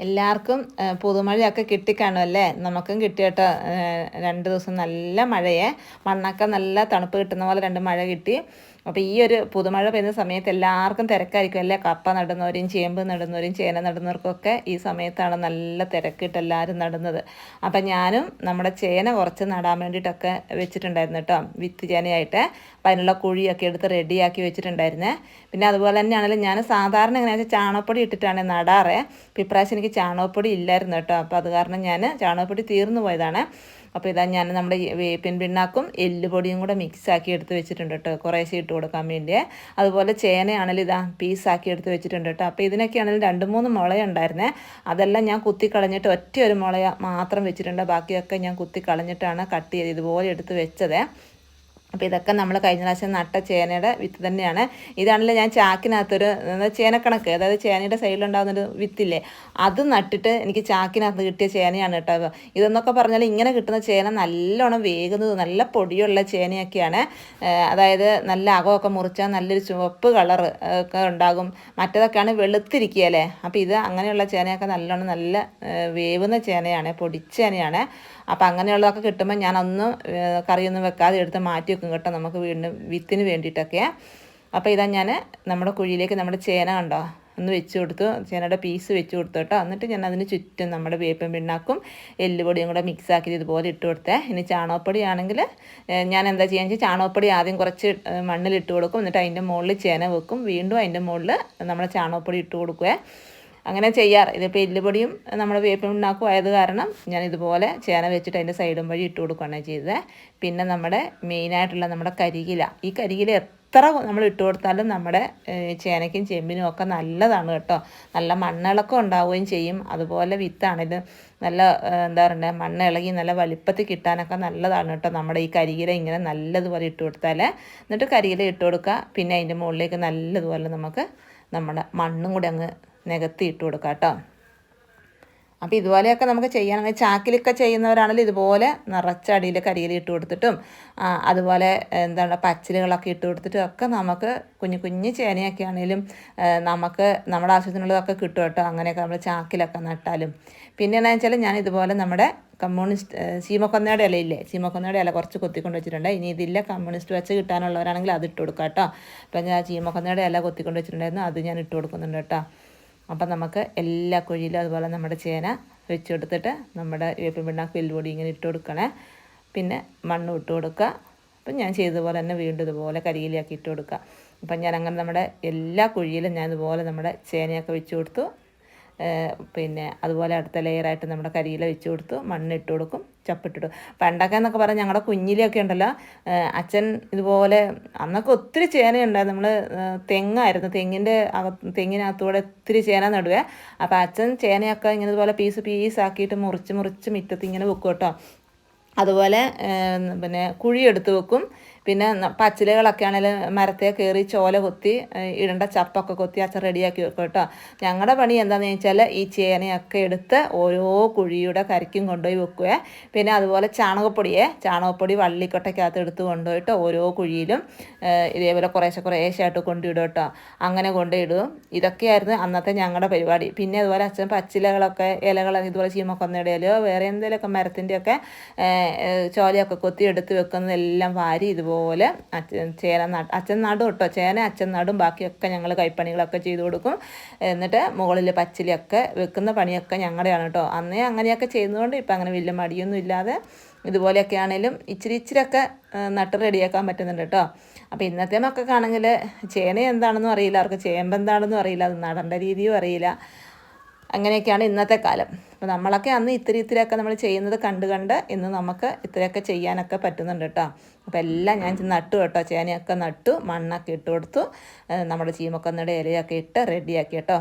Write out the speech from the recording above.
എല്ലാവർക്കും പുതുമഴയൊക്കെ കിട്ടിക്കാണുമല്ലേ? നമുക്കും കിട്ടിയേട്ടോ. 2 ദിവസം നല്ല മഴയെ, മണ്ണൊക്കെ നല്ല തണുപ്പ് കിട്ടുന്ന പോലെ 2 മഴ കിട്ടി. അപ്പോൾ ഈ ഒരു പുതുമഴ പെയ്യുന്ന സമയത്ത് എല്ലാവർക്കും തിരക്കായിരിക്കും അല്ലേ? കപ്പ നടുന്നവരും ചേമ്പ് നടുന്നവരും ചേന നടുന്നവർക്കൊക്കെ ഈ സമയത്താണ് നല്ല തിരക്കിട്ട് എല്ലാവരും നടുന്നത്. അപ്പം ഞാനും നമ്മുടെ ചേന കുറച്ച് നടാൻ വേണ്ടിയിട്ടൊക്കെ വെച്ചിട്ടുണ്ടായിരുന്നു കേട്ടോ, വിത്ത് ചേനയായിട്ട്. അപ്പം അതിനുള്ള കുഴിയൊക്കെ എടുത്ത് റെഡിയാക്കി വെച്ചിട്ടുണ്ടായിരുന്നേ. പിന്നെ അതുപോലെ തന്നെയാണെങ്കിലും ഞാൻ സാധാരണ എങ്ങനെയാണെന്ന് വെച്ചാൽ ചാണകപ്പൊടി ഇട്ടിട്ടാണ് നടാറ്. അപ്പോൾ ഇപ്രാവശ്യം എനിക്ക് ചാണകപ്പൊടി ഇല്ലായിരുന്നു കേട്ടോ. അപ്പോൾ അത് കാരണം ഞാൻ ചാണകപ്പൊടി തീർന്നു പോയതാണ്. അപ്പോൾ ഇതാ ഞാൻ നമ്മുടെ വേപ്പിൻ പിണ്ണാക്കും എല്ലുപൊടിയും കൂടെ മിക്സാക്കി എടുത്ത് വെച്ചിട്ടുണ്ട് കേട്ടോ, കുറേശ്ശെ ഇട്ട് കൊടുക്കാൻ വേണ്ടി. അതുപോലെ ചേനയാണെങ്കിലും ഇതാ പീസാക്കി എടുത്ത് വെച്ചിട്ടുണ്ട് കേട്ടോ. അപ്പോൾ ഇതിനൊക്കെയാണെങ്കിലും 2-3 മുളയുണ്ടായിരുന്നേ. അതെല്ലാം ഞാൻ കുത്തി കളഞ്ഞിട്ട് ഒറ്റ ഒരു മുള മാത്രം വെച്ചിട്ടുണ്ട്. ബാക്കിയൊക്കെ ഞാൻ കുത്തി കളഞ്ഞിട്ടാണ് കട്ട് ചെയ്ത് ഇതുപോലെ എടുത്ത് വെച്ചത്. അപ്പോൾ ഇതൊക്കെ നമ്മൾ കഴിഞ്ഞ പ്രാവശ്യം നട്ട ചേനയുടെ വിത്ത് തന്നെയാണ്. ഇതാണല്ലോ ഞാൻ ചാക്കിനകത്തൊരു ചേനക്കണക്ക്, അതായത് ചേനയുടെ സൈഡിലുണ്ടാകുന്നൊരു വിത്തില്ലേ, അത് നട്ടിട്ട് എനിക്ക് ചാക്കിനകത്ത് കിട്ടിയ ചേനയാണ് കേട്ടോ. ഇതെന്നൊക്കെ പറഞ്ഞാൽ ഇങ്ങനെ കിട്ടുന്ന ചേന നല്ലോണം വേകുന്നത്, നല്ല പൊടിയുള്ള ചേനയൊക്കെയാണ്. അതായത് നല്ല അകമൊക്കെ മുറിച്ചാൽ നല്ലൊരു ചുവപ്പ് കളർ ഒക്കെ ഉണ്ടാകും. മറ്റേതൊക്കെയാണ് വെളുത്തിരിക്കുകയല്ലേ. അപ്പോൾ ഇത് അങ്ങനെയുള്ള ചേനയൊക്കെ നല്ലോണം നല്ല വേവുന്ന ചേനയാണ്, പൊടിച്ചേനയാണ്. അപ്പോൾ അങ്ങനെയുള്ളതൊക്കെ കിട്ടുമ്പോൾ ഞാനൊന്നും കറിയൊന്നും വെക്കാതെ എടുത്ത് മാറ്റി വെക്കും കേട്ടോ, നമുക്ക് വീണ്ടും വിത്തിന് വേണ്ടിയിട്ടൊക്കെ. അപ്പോൾ ഇതാ ഞാൻ നമ്മുടെ കുഴിയിലേക്ക് നമ്മുടെ ചേന കണ്ടോ ഒന്ന് വെച്ച് കൊടുത്തു, ചേനയുടെ പീസ് വെച്ച് കൊടുത്തു കേട്ടോ. എന്നിട്ട് ഞാൻ അതിന് ചുറ്റും നമ്മുടെ വേപ്പിൻ പിണ്ണാക്കും എല്ലുപൊടിയും കൂടെ മിക്സാക്കി ഇതുപോലെ ഇട്ട് കൊടുത്തേ. ഇനി ചാണകപ്പൊടി ആണെങ്കിൽ ഞാൻ എന്താ ചെയ്യുക വെച്ചാൽ ചാണകപ്പൊടി ആദ്യം കുറച്ച് മണ്ണിലിട്ട് കൊടുക്കും, എന്നിട്ട് അതിൻ്റെ മുകളിൽ ചേന വെക്കും, വീണ്ടും അതിൻ്റെ മുകളിൽ നമ്മൾ ചാണകപ്പൊടി ഇട്ട് കൊടുക്കുവേ. അങ്ങനെ ചെയ്യാറ്. ഇതിപ്പോൾ എല്ലുപൊടിയും നമ്മുടെ വേപ്പിൻ പിണ്ണാക്കും ആയത് കാരണം ഞാൻ ഇതുപോലെ ചേന വെച്ചിട്ട് അതിൻ്റെ സൈഡും വഴി ഇട്ട് കൊടുക്കുകയാണ് ചെയ്തത്. പിന്നെ നമ്മുടെ മെയിനായിട്ടുള്ള നമ്മുടെ കരികില, ഈ കരികില എത്ര നമ്മൾ ഇട്ട് കൊടുത്താലും നമ്മുടെ ചേനയ്ക്കും ചെമ്പിനും ഒക്കെ നല്ലതാണ് കേട്ടോ. നല്ല മണ്ണിളക്കം ഉണ്ടാവുകയും ചെയ്യും. അതുപോലെ വിത്താണെങ്കിലും നല്ല എന്താ പറയുക, മണ്ണ് ഇളകി നല്ല വലിപ്പത്തിൽ കിട്ടാനൊക്കെ നല്ലതാണ് കേട്ടോ നമ്മുടെ ഈ കരികില ഇങ്ങനെ നല്ലതുപോലെ ഇട്ട് കൊടുത്താൽ. എന്നിട്ട് കരികില ഇട്ട് കൊടുക്കുക. പിന്നെ അതിൻ്റെ മുകളിലേക്ക് നല്ലതുപോലെ നമുക്ക് നമ്മുടെ മണ്ണും കൂടി അങ്ങ് നികത്തി ഇട്ട് കൊടുക്കാം കേട്ടോ. അപ്പോൾ ഇതുപോലെയൊക്കെ നമുക്ക് ചെയ്യണമെങ്കിൽ ചാക്കിലൊക്കെ ചെയ്യുന്നവരാണെങ്കിലും ഇതുപോലെ നിറച്ചടിയിൽ കരിയില ഇട്ട് കൊടുത്തിട്ടും അതുപോലെ എന്താണ് പച്ചിലകളൊക്കെ ഇട്ട് കൊടുത്തിട്ടും ഒക്കെ നമുക്ക് കുഞ്ഞു കുഞ്ഞു ചേനയൊക്കെ ആണെങ്കിലും നമുക്ക് നമ്മുടെ ആവശ്യത്തിനുള്ളതൊക്കെ കിട്ടും കേട്ടോ. അങ്ങനെയൊക്കെ നമ്മൾ ചാക്കിലൊക്കെ നട്ടാലും. പിന്നെ എന്താണെന്ന് വെച്ചാൽ ഞാൻ ഇതുപോലെ നമ്മുടെ കമ്മ്യൂണിസ്റ്റ് ചീമക്കൊന്നയുടെ ഇലയില്ലേ, ചീമക്കൊന്നയുടെ ഇല കുറച്ച് കൊത്തിക്കൊണ്ട് വെച്ചിട്ടുണ്ട്. ഇനി ഇതില്ല കമ്മ്യൂണിസ്റ്റ് വെച്ച് കിട്ടാനുള്ളവരാണെങ്കിൽ അത് ഇട്ട് കൊടുക്കാം കേട്ടോ. അപ്പം ഞാൻ ചീമക്കൊന്നയുടെ ഇല കൊത്തിക്കൊണ്ട് വെച്ചിട്ടുണ്ടായിരുന്നു, അത് ഞാൻ ഇട്ട് കൊടുക്കുന്നുണ്ട് കേട്ടോ. അപ്പം നമുക്ക് എല്ലാ കുഴിയിലും അതുപോലെ നമ്മുടെ ചേന വെച്ച് കൊടുത്തിട്ട് നമ്മുടെ വേപ്പിൻ പിണ്ണാക്ക് എല്ലുപൊടി ഇങ്ങനെ ഇട്ട് കൊടുക്കണേ. പിന്നെ മണ്ണ് ഇട്ട് കൊടുക്കുക. അപ്പം ഞാൻ ചെയ്തതുപോലെ തന്നെ വീണ്ടും ഇതുപോലെ കരിയിലാക്കി ഇട്ട് കൊടുക്കുക. അപ്പം ഞാൻ അങ്ങനെ നമ്മുടെ എല്ലാ കുഴിയിലും ഞാൻ ഇതുപോലെ നമ്മുടെ ചേനയൊക്കെ വെച്ച് കൊടുത്തു. പിന്നെ അതുപോലെ അടുത്ത ലെയറായിട്ട് നമ്മുടെ കരിയില വെച്ച് കൊടുത്തു, മണ്ണിട്ട് കൊടുക്കും, ചപ്പിട്ടിട്ടു. പണ്ടൊക്കെ എന്നൊക്കെ പറഞ്ഞാൽ ഞങ്ങളുടെ കുഞ്ഞിലൊക്കെ ഉണ്ടല്ലോ, അച്ഛൻ ഇതുപോലെ അന്നൊക്കെ ഒത്തിരി ചേനയുണ്ടായിരുന്നു. നമ്മൾ തെങ്ങായിരുന്നു, തെങ്ങിനകത്തൂടെ ഒത്തിരി ചേന നടുവേ. അപ്പോൾ അച്ഛൻ ചേനയൊക്കെ ഇങ്ങനെ ഇതുപോലെ പീസാക്കിയിട്ട് മുറിച്ച് മുറ്റത്ത് ഇങ്ങനെ വെക്കും കേട്ടോ. അതുപോലെ പിന്നെ കുഴിയെടുത്ത് വെക്കും. പിന്നെ പച്ചിലകളൊക്കെ ആണെങ്കിൽ മരത്തെ കയറി ചോല കൊത്തി ഇടേണ്ട ചപ്പൊക്കെ കൊത്തി അച്ഛൻ റെഡിയാക്കി വെക്കും കേട്ടോ. ഞങ്ങളുടെ പണി എന്താണെന്ന് വെച്ചാൽ ഈ ചേനയൊക്കെ എടുത്ത് ഓരോ കുഴിയുടെ കരിക്കും കൊണ്ടുപോയി വെക്കുവേ. പിന്നെ അതുപോലെ ചാണകപ്പൊടി വള്ളിക്കൊട്ടയ്ക്കകത്ത് എടുത്ത് കൊണ്ടുപോയിട്ട് ഓരോ കുഴിയിലും ഇതേപോലെ കുറേശ്ശായിട്ട് കൊണ്ടിടും കേട്ടോ. അങ്ങനെ കൊണ്ടിടും. ഇതൊക്കെയായിരുന്നു അന്നത്തെ ഞങ്ങളുടെ പരിപാടി. പിന്നെ അതുപോലെ അച്ഛൻ പച്ചിലകളൊക്കെ ഇലകൾ ഇതുപോലെ ചീമക്കൊന്നയുടെ ഇലയോ വേറെ എന്തെങ്കിലുമൊക്കെ മരത്തിൻ്റെയൊക്കെ ചോലയൊക്കെ കൊത്തി എടുത്ത് വെക്കുന്നതെല്ലാം വാരി ഇതുപോലെ അച്ഛൻ നടും കേട്ടോ. ചേന അച്ഛൻ നടും, ബാക്കിയൊക്കെ ഞങ്ങൾ കൈപ്പണികളൊക്കെ ചെയ്ത് കൊടുക്കും. എന്നിട്ട് മുകളിൽ പച്ചിലയൊക്കെ വെക്കുന്ന പണിയൊക്കെ ഞങ്ങളുടെയാണ് കേട്ടോ. അന്നേ അങ്ങനെയൊക്കെ ചെയ്യുന്നതുകൊണ്ട് ഇപ്പം അങ്ങനെ വലിയ മടിയൊന്നും ഇല്ലാതെ ഇതുപോലെയൊക്കെ ആണെങ്കിലും ഇച്ചിരിയൊക്കെ നട്ട് റെഡിയാക്കാൻ പറ്റുന്നുണ്ട് കേട്ടോ. അപ്പോൾ ഇന്നത്തെ മക്കൾക്കാണെങ്കിൽ ചേന എന്താണെന്നും അറിയില്ല, അവർക്ക് ചേമ്പ് എന്താണെന്നും അറിയില്ല, അത് നടേണ്ട രീതിയും അറിയില്ല. അങ്ങനെയൊക്കെയാണ് ഇന്നത്തെ കാലം. അപ്പോൾ നമ്മളൊക്കെ അന്ന് ഇത്തിരിയൊക്കെ നമ്മൾ ചെയ്യുന്നത് കണ്ട് ഇന്ന് നമുക്ക് ഇത്രയൊക്കെ ചെയ്യാനൊക്കെ പറ്റുന്നുണ്ട് കേട്ടോ. അപ്പോൾ എല്ലാം ഞാൻ നട്ടു കേട്ടോ, ചേനയൊക്കെ നട്ടു, മണ്ണൊക്കെ ഇട്ട് കൊടുത്തു, നമ്മുടെ ചീമക്കൊന്നയുടെ ഇലയൊക്കെ ഇട്ട് റെഡിയാക്കി കേട്ടോ.